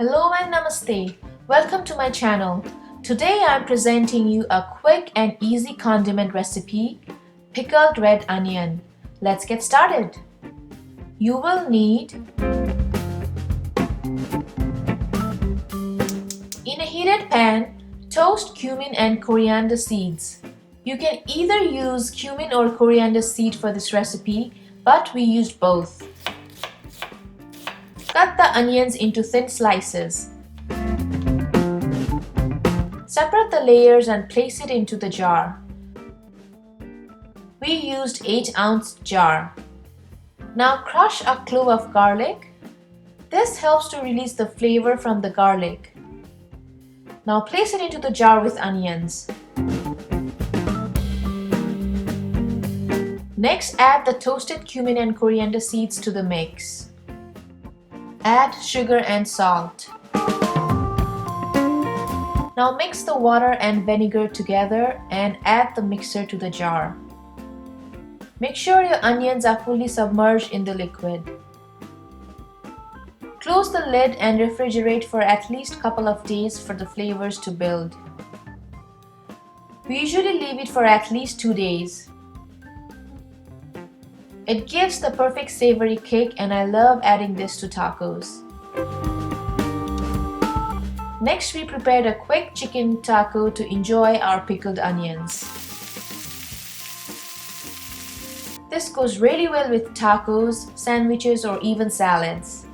Hello and namaste. Welcome to my channel. Today I am presenting you a quick and easy condiment recipe, pickled red onion. Let's get started. You will need in a heated pan, toast cumin and coriander seeds. You can either use cumin or coriander seed for this recipe, but we used both. Cut the onions into thin slices. Separate the layers and place it into the jar. We used 8-ounce jar. Now crush a clove of garlic. This helps to release the flavor from the garlic. Now place it into the jar with onions. Next, add the toasted cumin and coriander seeds to the mix. Add sugar and salt. Now mix the water and vinegar together and add the mixture to the jar. Make sure your onions are fully submerged in the liquid. Close the lid and refrigerate for at least a couple of days for the flavors to build. We usually leave it for at least 2 days. It gives the perfect savory kick and I love adding this to tacos. Next, we prepared a quick chicken taco to enjoy our pickled onions. This goes really well with tacos, sandwiches, or even salads.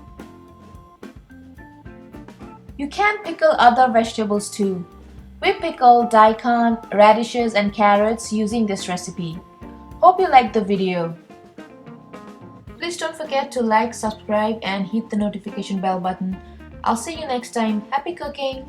You can pickle other vegetables too. We pickled daikon, radishes, and carrots using this recipe. Hope you liked the video. Please don't forget to like, subscribe, and hit the notification bell button. I'll see you next time. Happy cooking!